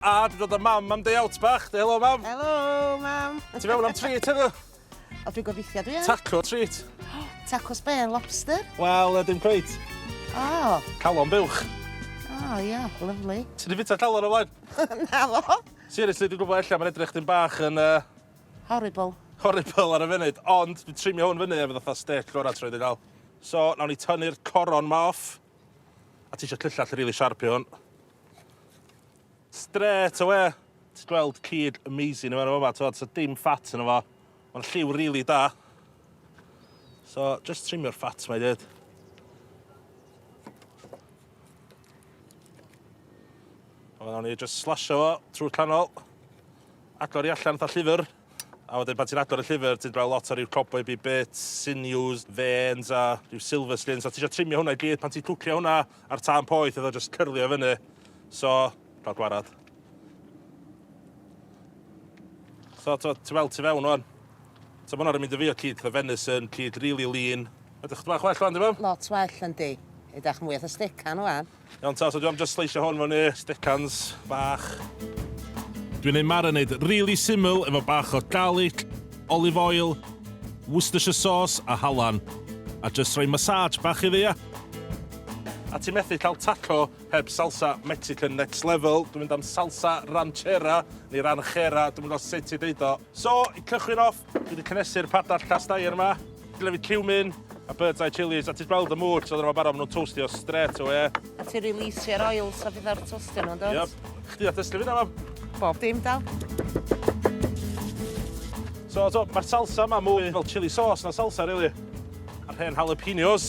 A, dwi'n dod o mam day out bach. Helo, mam. Helo, mam. Ti fewn am treat heddiw? O, dwi'n gobeithio dwi yn. Taco treat. Tacos be, lobster? Wel, dim cweit. O, Calon buwch. ia, lyflu. Ti di fita calon o blaen? Na fo. Seriously, dwi'n gwybod allan, mae'n edrych dim bach yn Horrible. horrible ar y funud, ond dwi'n trimio hwn fyny efo fatha steak gorau trwy di gael. So, nawn ni tynnu'r coron ma off. A ti eisiau cyllall rili sharpio hwn. Straight away, ti'n gweld cyd amazing yma yma, so dim fat yna fo. Mae'n lliw rili da. So, just trimio'r fat ma i dyd. A nawn ni just slasho fo trwy'r canol. Agor i allan fatha llyfr. A wedyn pan ti'n agor y llyfr, ti'n brau lot o ryw cobwebby bits, sinews, veins a ryw silver skins. A ti eisiau trimio hwnna i gyd pan ti'n cwcio hwnna ar tân poeth iddo just cyrlio fyny. So, cael gwarad. So, ti'n weld ti fewn o'n. So, mae hwnna'n mynd i fi o cyd the venison, cyd really lean. Ydych chi bach well rwan, di mam? Lot well yn di. Edrych mwy o stican wan. Iawn ta, so dwi'n just sleisio hwn fyny, stickans bach. Dwi'n ei marinade really syml efo bach o garlic, olive oil, Worcestershire sauce a halan. A just rhoi massage bach iddi, ia. A ti'n methu cael taco heb salsa Mexican next level. Dwi'n mynd am salsa ranchera, neu ranchera, dwi'n mynd o sut i deud o. So, i cychwyn off, dwi wedi cynnesu'r padall cast air yma. Glefi cumin a bird's eye chilies, a ti'n gweld y mwd, so dyn nhw'n barod nhw'n toastio straight away. A ti releasio'r oils a fydd ar tostio nhw, dod? Yep. Chdi a dysgu fi na, mam. Bob dim dal. So, mae'r salsa yma mwy fel chili sauce na salsa, really. A'r hen jalapenos.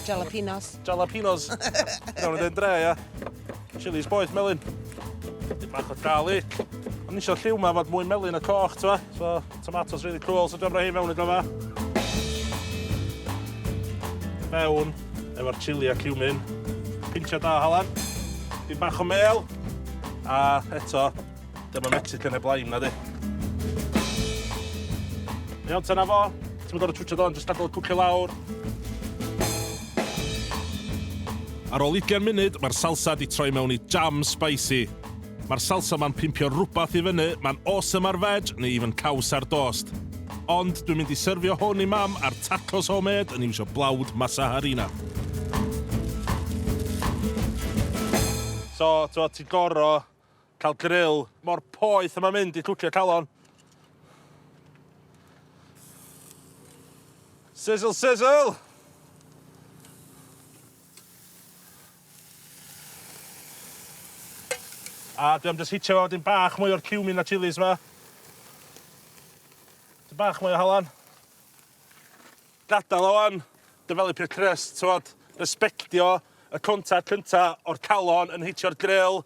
Jalapenos. Iawn yn dyn dre, ia. Chilies boeth melyn. Dim bach o garlic. Ond eisiau lliw ma fod mwy melyn y coch, t'wa. So, tomatoes really cool, so dwi'n rhoi hi mewn i dyma. Mewn, efo'r chili a cumin. Pincha da halan. Dim bach o mel. A eto, dyma Mexican e blaen na di. Iawn, tyna fo. Ti'n mynd o'r twtio don, jyst adael cwcio lawr. Ar ôl 20 munud, mae'r salsa di troi mewn i jam spicy. Mae'r salsa ma'n pimpio rhywbeth i fyny, ma'n awesome ar veg, neu even caws ar dost. Ond dwi'n mynd i syrfio hwn i mam ar tacos homemade yn iwsio blawd masa harina. So, ti'n goro cael grill mor poeth yma mynd i cwcio calon. Sizzle, sizzle! A dwi'n just hitio fo wedyn bach mwy o'r cumin a chilies ma. Dyn bach mwy o halan. Gadael o wan, developio'r crust, twod, respectio y contact cynta o'r calon yn hitio'r grill.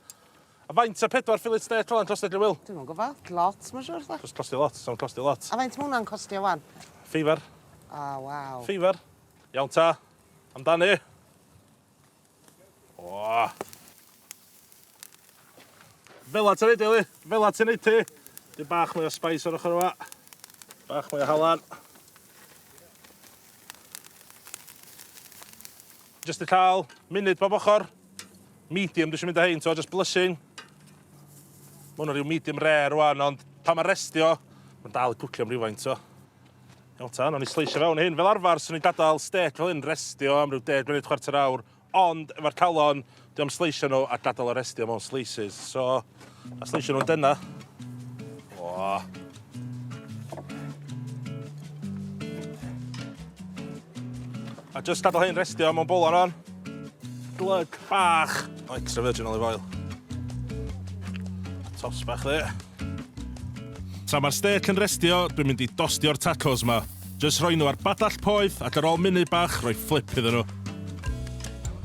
A faint o 4 fillet steak calon costio, Will? Dwi'n mwyn gofod, lot, mae'n siwr, da. Just costio lot, so'n costio lot. A faint mwna'n costio wan? Ffeifr. Waw. Ffeifr. Iawn ta. Amdani. O. Fela ti'n neud, Eli. Fela ti'n neud ti. Di bach mwy o spice o'r ochr yma. Bach mwy o halan. Just i cael munud bob ochr. Medium, dwi'n mynd â hein, so just blushing. Mae hwnna rhyw medium rare rwan, ond pan mae'n restio, mae'n dal i cwcio am rhywfaint, so. Iawn ta, nawn ni sleisio fewn hyn. Fel arfer, swn i'n gadael steak fel hyn restio am rhyw 10 munud, chwarter awr. Ond, efo'r calon, dwi'n sleisio nhw a gadael o restio mewn slices. So, a sleisio nhw'n dyna. O. A just gadael hyn restio mewn bowl aron. Glug bach o extra virgin olive oil. Tos bach dde. Tra mae'r steak yn restio, dwi'n mynd i dostio'r tacos ma. Just rhoi nhw ar badall poeth ac ar ôl munud bach, rhoi flip iddyn nhw.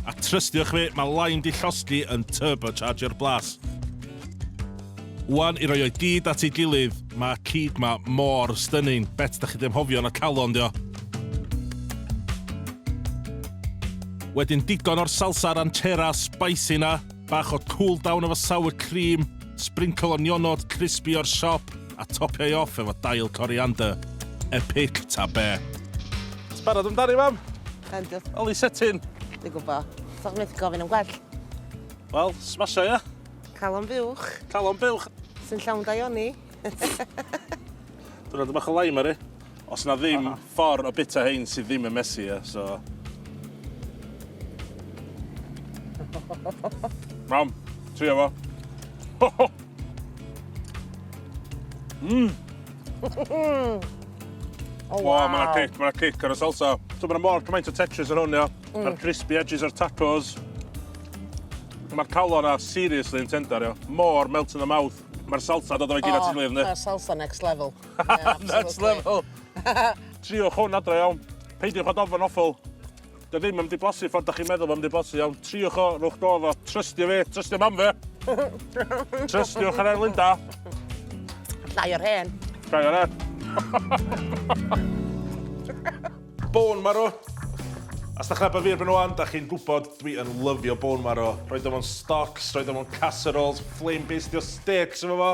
A trystiwch fi, mae lime di llosgi yn turbochargio'r blas. Wan i roi o'i gyd at ei gilydd, mae cyd ma mor stunning. Bet da chi ddim hofio yn y calon, dio. Wedyn digon o'r salsa ranchera spicy na, bach o cool down efo sour cream, sprinkle o nionod crispy o'r siop, a topio i off efo dail coriander. Epic ta be. Sbarod amdani, mam? Endwch. Oli setyn. Dwi'n gwybod. Thoch methu gofyn am gwell. Wel, smasho, ia? Calon buwch, Calon buwch. sy'n llawn daioni. Dyna bach o laim ar Os na ddim ffordd o bita hein sydd ddim yn mesu, so... Mam, trio fo. Oh, wow. Mae'na cic ar y salsa. So mae'na mor cymaint o textures ar hwn, ia. Mae'r crispy edges o'r tacos. Mae'r calon a seriously yn tender, ia. Mor melt in the mouth. Mae'r salsa dod o'i gyd at ei gilydd, ynddi? Mae'r salsa next level. Next level. Triwch hwn adre iawn. Peidiwch o dofyn offol. Dio ddim yn mynd i blasu ffordd da chi'n meddwl yn mynd i blasu iawn. Triwch o, rwch do fo. Trystio fi, trystio mam fi. Trystiwch ar Linda. Llai o'r hen. Gai o'r hen. Bone marrow. As da chi'n abod fi'r ben o'n, da chi'n gwybod dwi yn lyfio bone marrow. Roedd o'n stocks, roedd o'n casseroles, flame-based o steaks efo fo.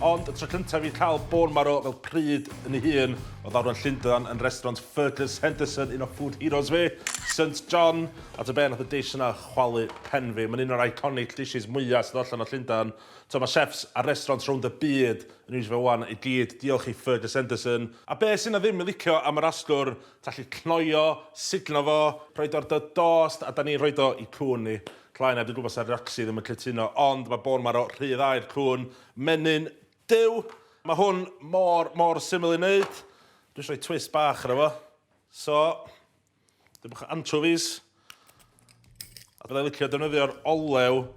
Ond y tro cyntaf fi cael bone marrow fel pryd yn ei hun, oedd awr yn Llundain yn restaurant Fergus Henderson, un o food heroes fi, St John. A dy ben oedd y dish yna chwalu pen fi. Mae'n un o'r iconic dishes mwyaf sydd allan o Llundain. So mae chefs a restaurants rownd y byd yn ywys fe wan i gyd. Diolch i Fergus Henderson. A be sy'n na ddim yn licio am yr asgwr, tallu cnoio, signo fo, rhoid o'r dost, a da ni'n rhoid o i cwn ni. Claen a dwi'n gwybod sa'r Roxy ddim yn cytuno, ond mae bone marrow rhy ddau'r cwn. Menyn dyw. Mae hwn mor syml i wneud. Dwi'n rhoi twist bach ar efo. So, dwi'n bach o anchovies. A byddai licio defnyddio'r olew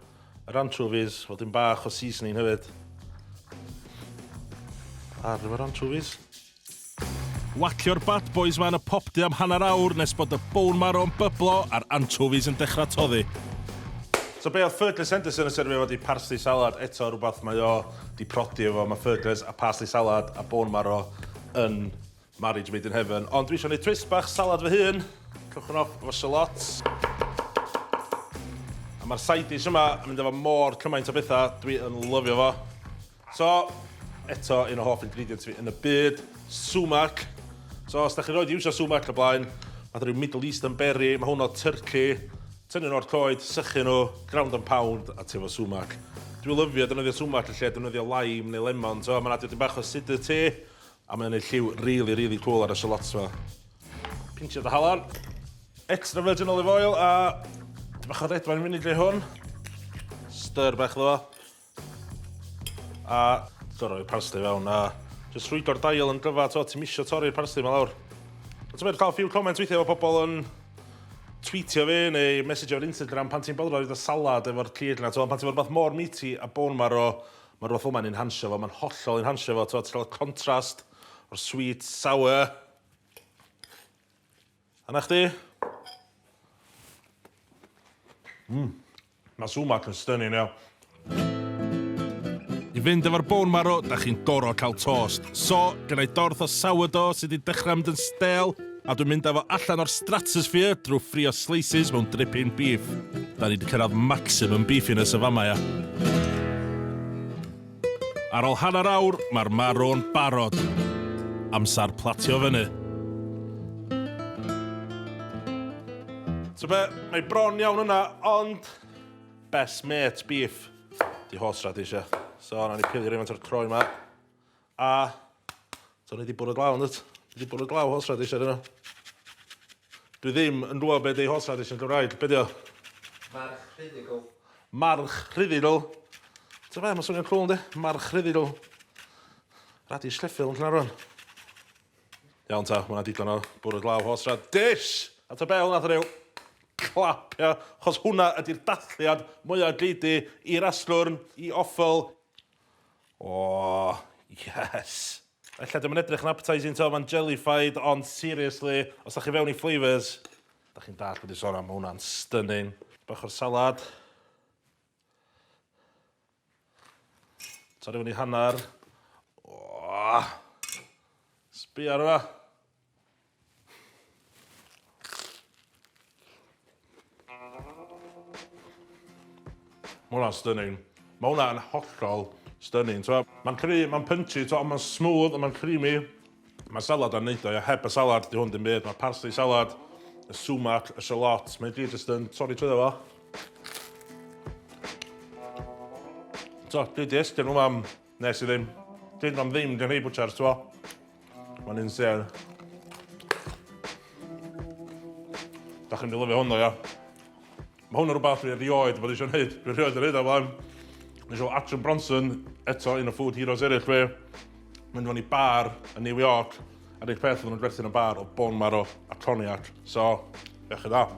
yr anchovies, fod yn bach o seasoning hefyd. Ar efo'r anchovies. Wacio'r bad boys ma'n y popdi am hanner awr nes bod y bone marrow yn byblo a'r anchovies yn dechrau toddi. So be oedd Fergus Henderson yn serfio fod i parsley salad, eto rhywbeth mae o di prodi efo, mae Fergus a parsley salad a bone marrow yn marriage made in heaven. Ond dwi eisiau gwneud twist bach salad fy hun. Cychwyn off efo shallots. A mae'r side dish yma yn mynd efo mor cymaint o bethau, dwi yn lyfio fo. So, eto un o hoff ingredients fi yn y byd, sumac. So, os da chi'n rhoi iwsio sumac o blaen, mae rhyw Middle Eastern berry, mae hwn o turkey, tynnu nhw o'r coed, sychu nhw, ground and pound, a tefo sumac. Dwi'n lyfio defnyddio sumac yn lle defnyddio lime neu lemon, so mae'n adeg bach o acidity, a mae'n gwneud lliw really cool ar y shallots fa. Pinchio dy halan, extra virgin olive oil, a bach o redwain munud le hwn. Stir bach ddo. A torri'r parsley fewn. A jyst rhwygo'r dail yn gryfa. Ti'n misio torri'r parsley yma lawr. Ti'n meddwl cael few comment weithio efo pobl yn tweetio fi neu message o'r Instagram pan ti'n boddro roed y salad efo'r cyd yna. Pan ti'n fod rhywbeth mor meaty a bone marrow, mae'r rhywbeth yma'n enhansio fo. Mae'n hollol enhansio fo. Ti'n cael y contrast o'r sweet, sour. A na chdi? Mae sumac yn stunning, iawn. I fynd efo'r bone marrow, da chi'n goro cael toast. So, gyda'i dorth o sourdough sydd wedi dechrau mynd yn stêl, a dwi'n mynd efo allan o'r stratosphere drwy ffrio slices mewn dripping beef. Da ni wedi cyrraedd maximum beefiness y fama, ia. Ar ôl hanner awr, mae'r marrow yn barod. Amsar platio fyny. So be, mae bron iawn yna, ond best mate beef di horseradish ia. So, na ni pili rhywbeth o'r croi yma. A, so ni di bwrdd glaw, ynddo? Ni di bwrdd glaw horseradish ar yna. Dwi ddim yn rhywbeth be di horseradish yn Gymraeg. Be di o? March rhyddigol. March rhyddigol. So fe, mae'n swnio'n cool, ynddi? March rhyddigol. Radish Sheffield yn arwan. Iawn ta, mae'na digon o bwrdd glaw horseradish. A ta bel nath rhyw clap, ia. Chos hwnna ydy'r dathliad mwyaf greidi i'r asgwrn, i offal. O, yes. Ella dim yn edrych yn appetizing to, mae'n jellified, ond seriously, os da chi fewn i flavours, da chi'n dall wedi sôn am hwnna'n stunning. Bach o'r salad. Torri fyny hanner. O, sbïa ar yma. Mae hwnna'n stunning. Mae hwnna'n hollol stunning. Mae'n punchy, mae'n smooth, mae'n creamy. Mae salad yn neud o, heb y salad, di hwn dim byd. Mae parsley salad, y sumac, y shallot. Mae'n gyd jyst yn torri trwy fo. So, dwi di estyn nhw am nes i ddim. Dyn nhw'n ddim dyn rhai bwchars, t'wo. Mae'n insane. Da chi'n lyfio hwnnw, ia. Mae hwn yn rhywbeth dwi'n rioed bod eisiau gwneud. Dwi'n rioed yn gwneud o flaen. Nes o Action Bronson, eto un o Food Heroes eraill fi. Mynd fan i bar yn New York. A'r unig peth oedd nhw'n gwerthu yn y bar o bone marrow a cognac. So, bech chi da.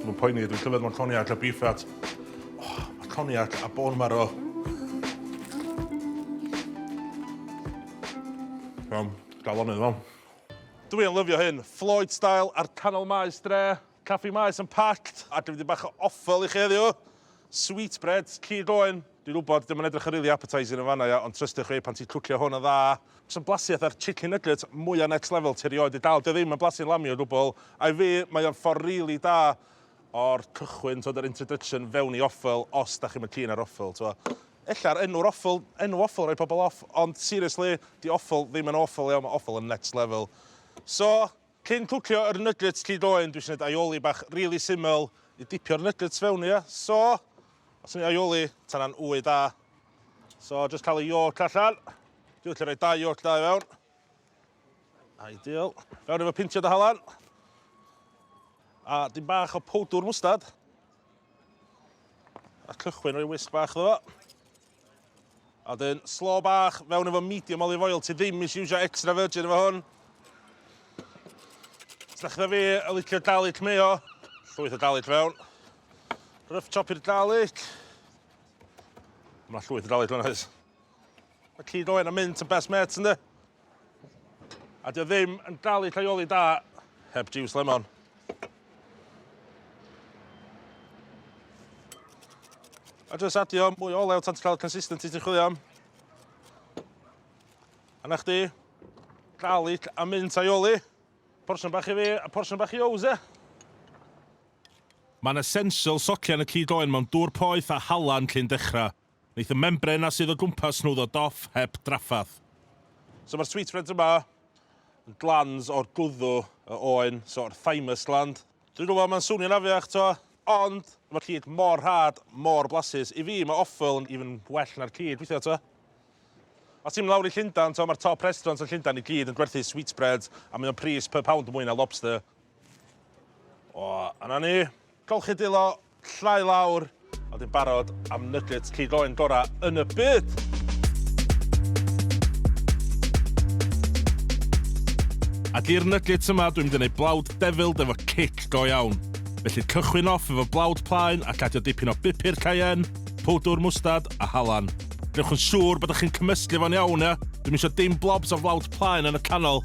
Mae'n poeni, dwi'n clyfed mewn cognac a beef fat. Mae cognac a bone marrow. Gael onydd fo. Dwi'n lyfio hyn. Floyd style ar canol maes dre. Caffi maes yn packed. A dwi'n wedi bach o offel i chi heddiw. Sweetbreads, cig oen. Dwi'n wybod, dim yn edrych yn really appetising yn fanna, ond trystio chi pan ti'n cwcio hwn yn dda. Sy'n blasiaeth ar chicken nuggets mwyaf next level ti erioed i dal. Dwi ddim yn blasu'n lamio o gwbl. A i fi, mae o'n ffordd really da o'r cychwyn, yr introduction fewn i offel, os da chi'n keen ar offel. Ella'r enw'r offel rhoi pobl off, ond seriously, di offel ddim yn offel iawn, mae offel yn next level. So, cyn cwcio yr nuggets cyd oen, dwi eisiau gwneud aioli bach really syml i dipio'r nuggets fewn i. So, os ydyn ni aioli, ta'n wy da. So, just cael y iolc allan. Dwi'n gallu rhoi 2 iolc da i fewn. Ideal. Fewn efo pintio da halan. A dim bach o powdwr mwstad. A cychwyn rhoi wisg bach ddo fo. A dyn, slo bach fewn efo medium olive oil. Ti ddim is iwsio extra virgin efo hwn. Os da chi fi y licio garlic mayo, llwyth o garlic fewn. Rough chop i'r garlic. Mae llwyth o garlic fewn oes. Mae cyd oen a mint yn best mates ynddi. A di o ddim yn garlic aioli da heb juice lemon. A jyst adio mwy o olew tan ti'n cael consistency ti'n chwilio am. A na chdi, garlic a mint aioli. Porsiwn bach i fi a porsiwn bach i Ows, e? Mae'n essential socian y cyd oen mewn dŵr poeth a halan cyn dechrau. Neith y membrana sydd o gwmpas nhw ddod off heb draffath. So mae'r sweetbreads yma yn glands o'r gwddw y oen, so o'r thymus gland. Dwi'n gwybod mae'n swnio'n afiach, to. Ond, mae'r cyd mor hard, mor blasus. I fi, mae offel yn even well na'r cyd, weithio to. Os ti'n lawr i Llundain, mae'r top restaurants yn Llundain i gyd yn gwerthu sweetbreads a mae o'n pris per pound mwy na lobster. O, a na ni, golchi dilo, llai lawr, a dwi'n barod am nuggets cyd oen gorau yn y byd. Ac i'r nuggets yma, dwi'n mynd i wneud blawd defilled efo kick go iawn. Felly cychwyn off efo blawd plaen ac adio dipyn o bupur cayenne, powdwr mwstad a halan. Gwnewch yn siŵr bod chi'n cymysgu fo'n iawn, ia. Dwi'n eisiau dim blobs o flawd plaen yn y canol.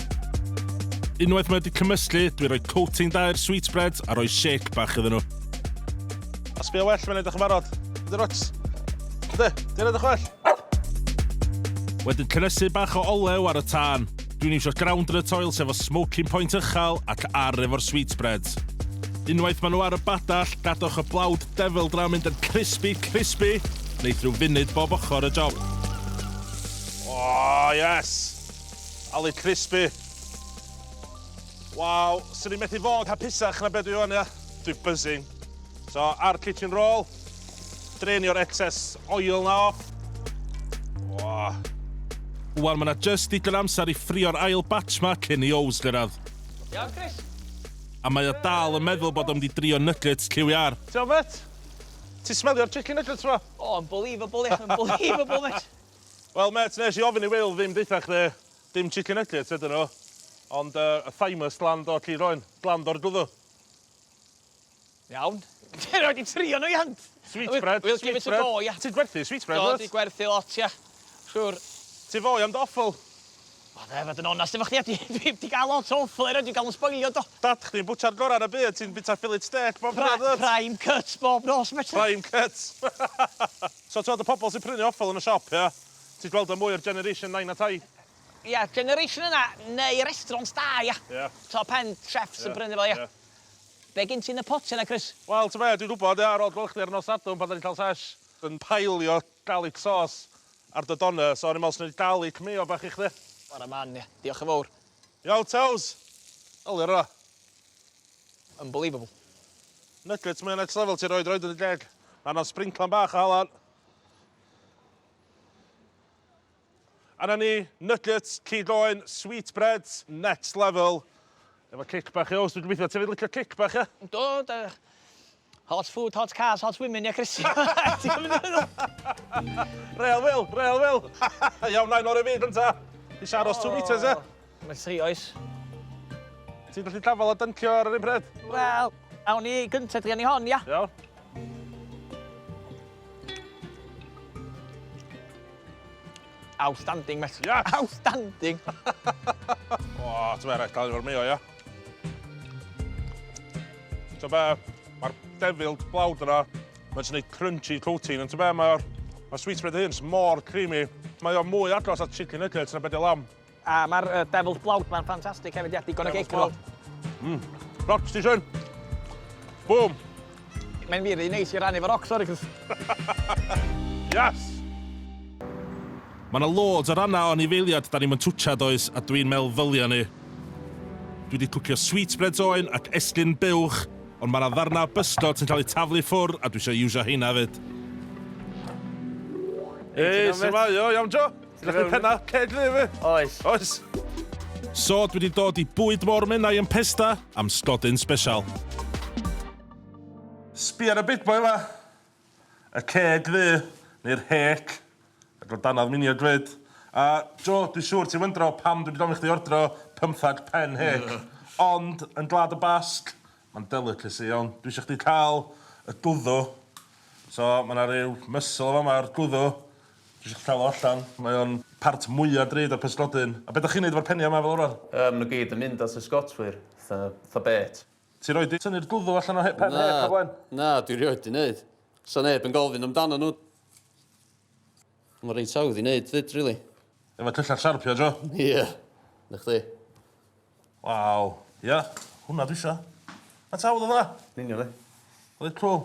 Unwaith mae wedi cymysgu, dwi'n rhoi coating da i'r sweetbreads a rhoi shake bach iddyn nhw. A sbio well mae'n edrych yn barod. Ydy rots? Ydy? Di'n edrych well? Wedyn cynnesu bach o olew ar y tân. Dwi'n eisiau ground nut oil sef o smoking point uchel ac ar efo'r sweetbreads. Unwaith maen nhw ar y badall, gadwch y blawd defilled draw mynd yn crispy, neith rhyw funud bob ochr y job. Oh, yes! Ali crispy. Waw, sy'n ni'n methu fod hapusach na beth dwi o'n, ia. Dwi'n buzzing. So, ar kitchen roll, drainio'r excess oil na off. Wow. Wel, mae yna just digon amser i ffrio'r ail batch ma cyn i Ows gyrraedd. Iawn, Chris. A mae o dal yn meddwl bod o'n wedi drio nuggets CWR. Ti'n met? Ti'n smelio'r chicken nuggets fa? Oh, unbelievable, unbelievable, mate. Wel, met, nes i ofyn i Will ddim deitha chdi dim chicken nuggets ydyn nhw, ond y thymus gland o'r cyd oen, gland o'r gwddw. Iawn. Ti'n rhaid i trio nhw, iawn. Sweetbread, We'll give it a go, ia. Ti'n gwerthu sweetbread, Do, di gwerthu lot, ia. Siwr. Ti'n fwy am doffel? O, dde, fod yn onast efo chdi, dwi wedi cael lot o offel dwi wedi cael yn sboilio, do. Dad chdi'n bwtsiar gorau ar y byd, ti'n bita fillet steak bob bryd. Prime cuts bob nos, mate. Prime cuts. So, ti'n y pobl sy'n prynu offel yn y siop, ia? Ti'n gweld y mwy o'r Generation 9 a 10? Ia, generation yna, neu restaurants da, ia. Ia. Top end chefs yn prynu fel, ia. Be gyn ti'n y pot yna, Chris? Wel, ti'n fe, dwi'n gwybod, ar ôl gweld chdi ar nos Sadwrn pan da ni'n cael sesh, yn pailio garlic sauce ar dy donna, so ni'n meddwl sy'n garlic mayo bach i chdi. What a man, ia. Diolch yn fawr. Iawn, Tews. Oli ar yna. Unbelievable. Nuggets, mae'n next level ti'n roed yn y deg. Mae'n sprinklan bach a halan. Anna ni, nuggets, cyd-oen, sweetbreads, next level. Efo cic bach i os, dwi'n gobeithio, ti'n licio cic bach, ie? Do, hot food, hot cars, hot women, ie, Chris. Ti'n gwybod meddwl? Real Will. Iawn, nain o'r fyd, ynta. Di siaros 2 litres, ie? Mae'n 3 oes. Ti'n gallu llafal a dyncio ar yr un pryd? Wel, awn ni gyntaf dri ni hon, ia. Iawn. Outstanding, mate. Yes! Outstanding. O, ti'n meddwl, dal o'r meo, ia? Ti'n be, mae'r devil blawd yna, mae'n gwneud crunchy protein, ond ti'n be, mae'r sweetbread hyn mor creamy. Mae o mwy agos at chicken nuggets na beth i lam. A mae'r devil's blawd, mae'n ffantastig hefyd, ia, digon o Devil's geic. Rocs, ti swn? Boom! Mae'n wir i neis i rannu fo rocs, sori, cos... Yes! Mae yna loads ar anna o anifeiliad da ni'n twtsiad oes, a dwi'n meddwl ni. Dwi wedi cwcio sweetbreads oen ac esgyn buwch, ond mae yna ddarna bysgod sy'n cael ei taflu ffwr, a dwi eisiau iwsio heina fyd. Ei, sy'n mai o, iawn Jo? Ti'n gallu penna ceg ddi fi? Oes. Oes. So, dwi wedi dod i bwyd môr mennau yn Pesta am stodyn special. Sbi ar y big boy yma. Y ceg ddi, neu'r hec. Ac o danodd mini o dryd. A Jo, dwi'n siŵr ti'n wyndro pam dwi wedi dod i chdi ordro 15 pen hec. Ond, yn Gwlad y Basg, mae'n delicacy iawn. Dwi eisiau chdi cael y gwddw. So, mae yna rhyw muscle o fama ar gwddw. Dwi eisiau cael o allan. Mae o'n part mwyaf drud ar pysgodyn. A beth ydych chi'n neud efo'r penniau yma fel o'r? Nhw gyd yn mynd as y Scotswyr, tha bet. Ti roi di tynnu'r gwddw allan o pen hec o blaen? Na, dwi rioed di wneud. Sa neb yn gofyn amdano nhw. Mae'n reit sawdd i wneud, fyd, rili. Efo tyllar siarpio, Jo? Ie, na chdi. Waw. Ia, hwnna dwi isio. Mae'n tawdd o dda. Ninio le. Oedd cool.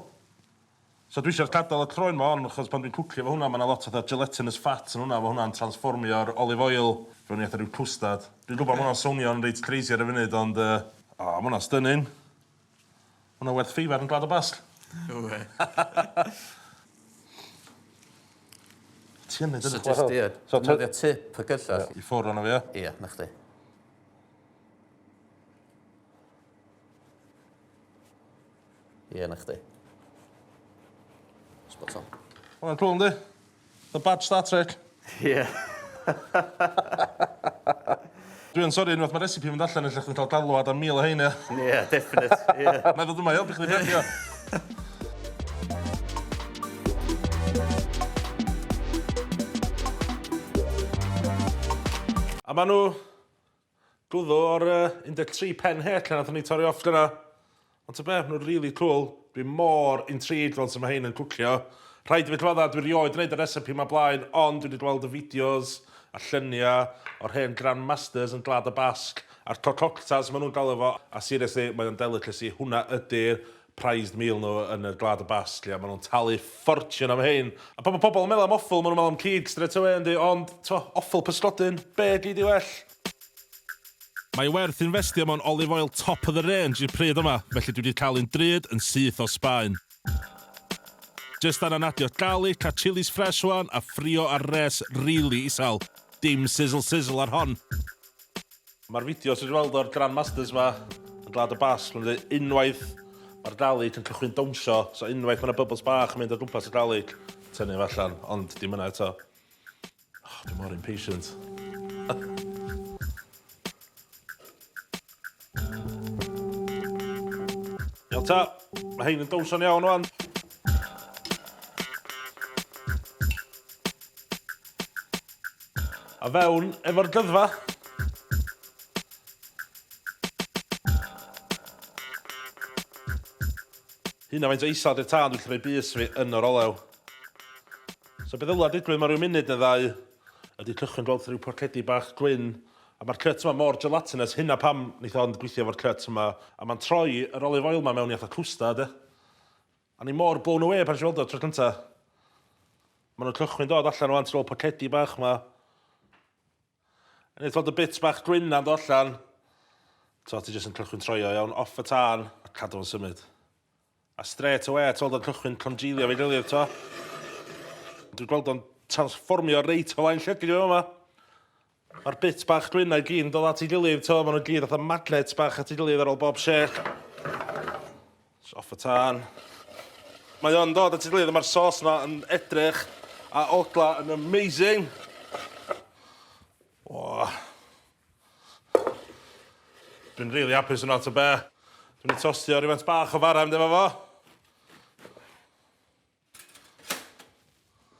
So dwi eisiau gadael y croen ma on, achos pan dwi'n cwcio efo hwnna, mae yna lot o gelatinous fat yn hwnna, efo hwnna'n transformio'r olive oil fewn i eitha rhyw cwstad. Dwi'n gwybod mae hwnna'n swnio'n reit crazy ar y funud, ond mae hwnna'n stunning. Hwnna werth ffeifar yn Gwlad y Basg. Wwe. Ti yn neud So ydych just, ie, So, defnyddio tip y gyllall. I ffwrdd o'na fi, ia? Ie, na chdi. Ie, na chdi. Spot on. Hwnna'n cool, yndi? The bad Star Trek. Ie. Dwi'n sori, unwaith mae recipe mynd allan, lle chdi'n cael galwad am 1000 o heina. Ie, definite. Ie. Meddwl dyma, helpu chdi bethio. A maen nhw gwddw o'r 13 pen hec a nathon ni torri off gyda. Ond ta beth, nhw'n really cool. Dwi'n mor intrigued fel sy'n mae hein yn cwcio. Rhaid i fi glwydda, dwi'n rioed wneud y recipe yma blaen, ond dwi wedi gweld y fideos a lluniau o'r hen Grandmasters yn Gwlad y Basg a'r concoctas maen nhw'n galw fo. A seriously, mae'n delicacy. Hwna ydy'r prized meal nhw yn y Gwlad y Basg. Maen nhw'n talu ffortiwn am hein. A pan mae pobl yn meddwl am offal, maen nhw'n meddwl am cig straight away, yndi, ond offal pysgodyn, be gyd i well? Mae werth investio mewn olive oil top of the range i'r pryd yma, felly dwi wedi cael un drud yn syth o Sbaen. Just anadio garlic a chilies fresh wan a ffrio ar res really isel. Dim sizzle ar hon. Mae'r fideos wedi weld o'r Grandmasters yma yn Gwlad y Basg. Mae'n dweud unwaith mae'r garlic yn cychwyn dawnsio, so unwaith mae'na bubbles bach yn mynd o gwmpas y garlic, tynnu fe allan, ond dim yna eto. Oh, dwi'n mor impatient. Iawn ta, mae hein yn dawnsio'n iawn wan. A fewn efo'r gyddfa. Hynna faint o isod i'r tân dwi'n lle rhoi bys fi yn o'r olew. So beth yla digwydd mae rhyw munud neu ddau ydy cychwyn gweld rhyw porcedi bach gwyn. A mae'r cut yma mor gelatinous, hynna pam wneith o'n gweithio efo'r cut yma. A mae'n troi yr olive oil yma mewn i atho cwstad, A ni mor blown away pan eisiau weld o tro cynta. Maen nhw'n cychwyn dod allan o antro porcedi bach yma. Nid fod y bits bach gwynand o allan. So, ti jyst yn cychwyn troio iawn off y tân a cadw yn symud. A straight away, ti weld o'n cychwyn congealio fi gilydd, to. Dwi'n gweld o'n transformio reit o lain llygyd i yma. Mae'r bits bach gwynau gyd yn dod at ei gilydd, to. Maen nhw'n gyd oedd magnets bach at ei gilydd ar ôl bob shake. So, off y tân. Mae o'n dod at ei gilydd, mae'r sos yma yn edrych a odla yn amazing. O. Dwi'n really hapus yn not o be. Dwi'n ei tostio rhywbeth bach o fara am efo fo.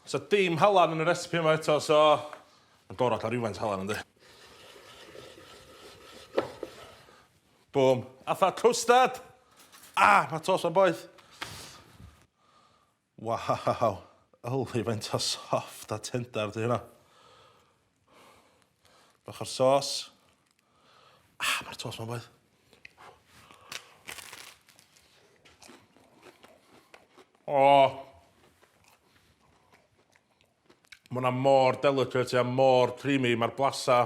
So dim halan yn y recipe yma eto, so... Yn gorau rhywfaint halan yndi. Boom. Atha cwstad! Mae tos o'n boeth. Waw. Holy, faint o soft a tender di hynna. Bach o'r sos. Mae'r tos ma'n boeth. O! Mae hwnna mor delicate a mor creamy. Mae'r blasa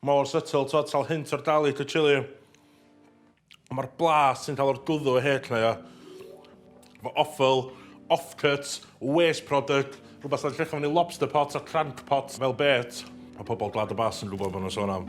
mor subtle, total hint o'r garlic o chili. Mae'r blas sy'n cael o'r gwddw y het na, Efo offal, offcuts, waste product, rhywbeth sy'n llechio fyny lobster pot a crank pot fel bait. Mae pobl glad o bas yn gwybod bod nhw'n sôn am.